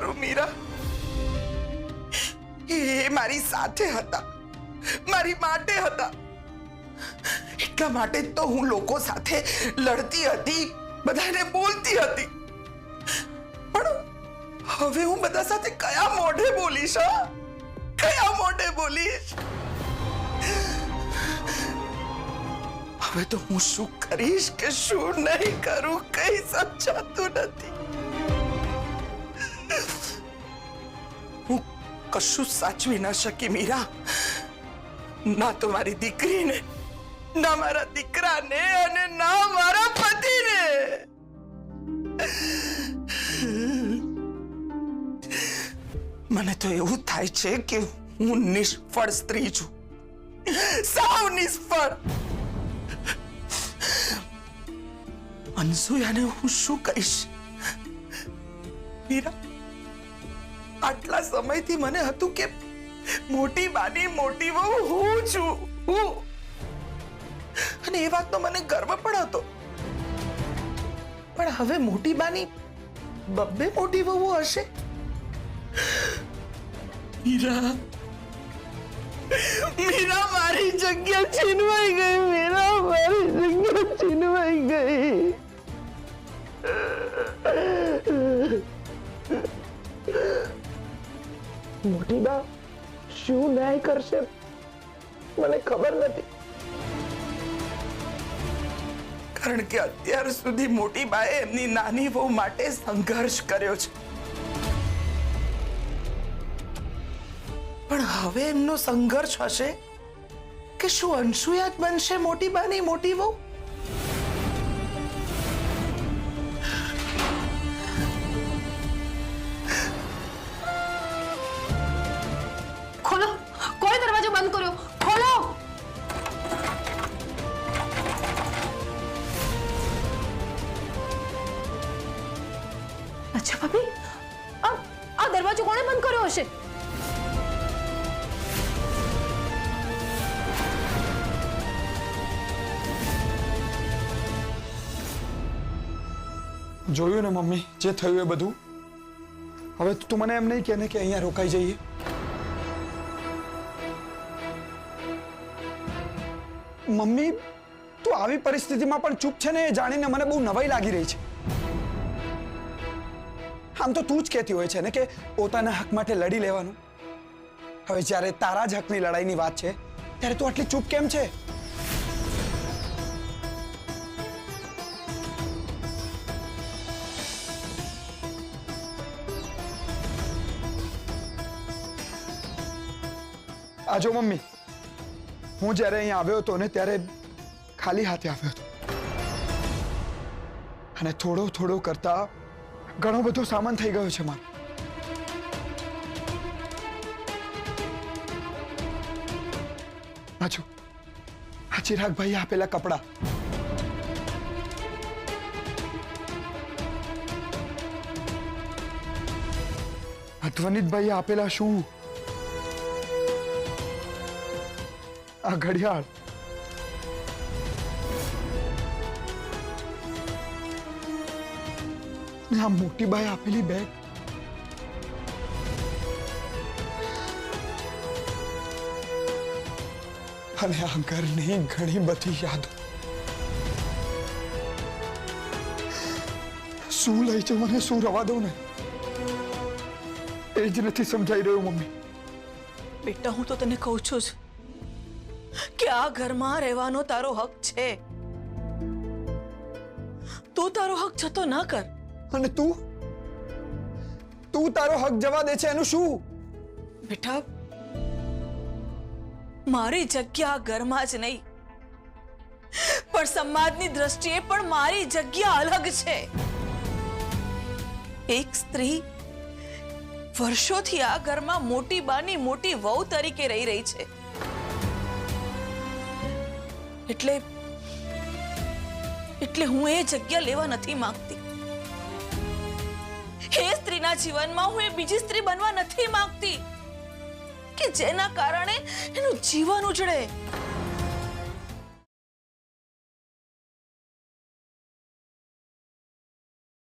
करूं मीरा? એ મારી સાથે હતા, મારી માટે હતા, એટલા માટે તો હું લોકો સાથે લડતી હતી, બધાને બોલતી હતી. પણ હવે હું બધા સાથે કયા મોઢે બોલીશ? કયા મોઢે બોલીશ? હવે તો હું શું કરીશ કે શું નહીં કરું કઈ સમજાતું નથી. હું કશું સાચવી ન શકી મીરા, ના તો મારી દીકરીને, ના મારા દીકરાને અને ના મારા પતિને. મને તો એવું થાય છે કે હું નિષ્ફળ સ્ત્રી છું, સાવ નિષ્ફળ. અનસૂયાને હું શું કહીશ? મીરા, આટલા સમયથી મને હતું કે મોટી બાની મોટી વહુ હું છું, હું. અને એ વાતનો મને ગર્વ પણ હતો. પણ હવે મોટી બાની બબ્બે મોટી વહુ હશે. મીરા, મીરા મારી જગ્યા છીનવાઈ ગઈ. મીરા મારી જગ્યા છીનવાઈ ગઈ. મોટી બા શું ન્યાય કરશે મને ખબર નથી, કારણ કે અત્યાર સુધી મોટી બાએ એમની નાની વહુ માટે સંઘર્ષ કર્યો છે. પણ હવે એમનો સંઘર્ષ હશે કે શું અનસૂયા જ બનશે મોટી બાની મોટી વહુ? ખોલો, કોઈ દરવાજો બંધ કર્યો, ખોલો. અચ્છા ભાભી, આ દરવાજો કોણે બંધ કર્યો હશે? જોયું ને મમ્મી, જે થયું એ બધું. હવે તું મને એમ નહીં કહે ને કે અહીંયા રોકાઈ જઈએ. મમ્મી, તું આવી પરિસ્થિતિમાં પણ ચૂપ છે ને, એ જાણીને મને બહુ નવાઈ લાગી રહી છે. આમ તો તું જ કહેતી હોય છે ને કે પોતાના હક માટે લડી લેવાનું. હવે જ્યારે તારા જ હકની લડાઈની વાત છે ત્યારે તું આટલી ચૂપ કેમ છે? આ જો મમ્મી, હું જ્યારે અહીંયા આવ્યો હતો ને ત્યારે ખાલી હાથે આવ્યો હતો, અને થોડો થોડો કરતા ઘણો બધો સામાન થઈ ગયો છે મારો. આ ચિરાગભાઈએ આપેલા કપડા, ધ્વનિતભાઈએ આપેલા શું, આ ઘડિયાળ, આ મોટી બાઈ આપેલી બેગ, અને આ ઘરની ઘણી બધી યાદો. શું લઈ જાઉં અને શું રવા દઉં ને એ જ નથી સમજાઈ રહ્યું મમ્મી. બેટા, હું તો તને કહું છું કે આ ઘરમાં રહેવાનો તારો હક છે. તું તારો હક જતો ના કર. અને તું તારો હક જવા દે છે એનું શું? બેટા, મારી જગ્યા આ ઘરમાં જ નહીં, પણ સમાજની દ્રષ્ટિએ પણ મારી જગ્યા અલગ છે. એક સ્ત્રી વર્ષોથી આ ઘરમાં મોટી બાની મોટી વહુ તરીકે રહી છે. એટલે હું એ જગ્યા લેવા નથી માંગતી. એ સ્ત્રીના જીવનમાં હું એ બીજી સ્ત્રી બનવા નથી માંગતી કે જેના કારણે એનું જીવન ઉજળે.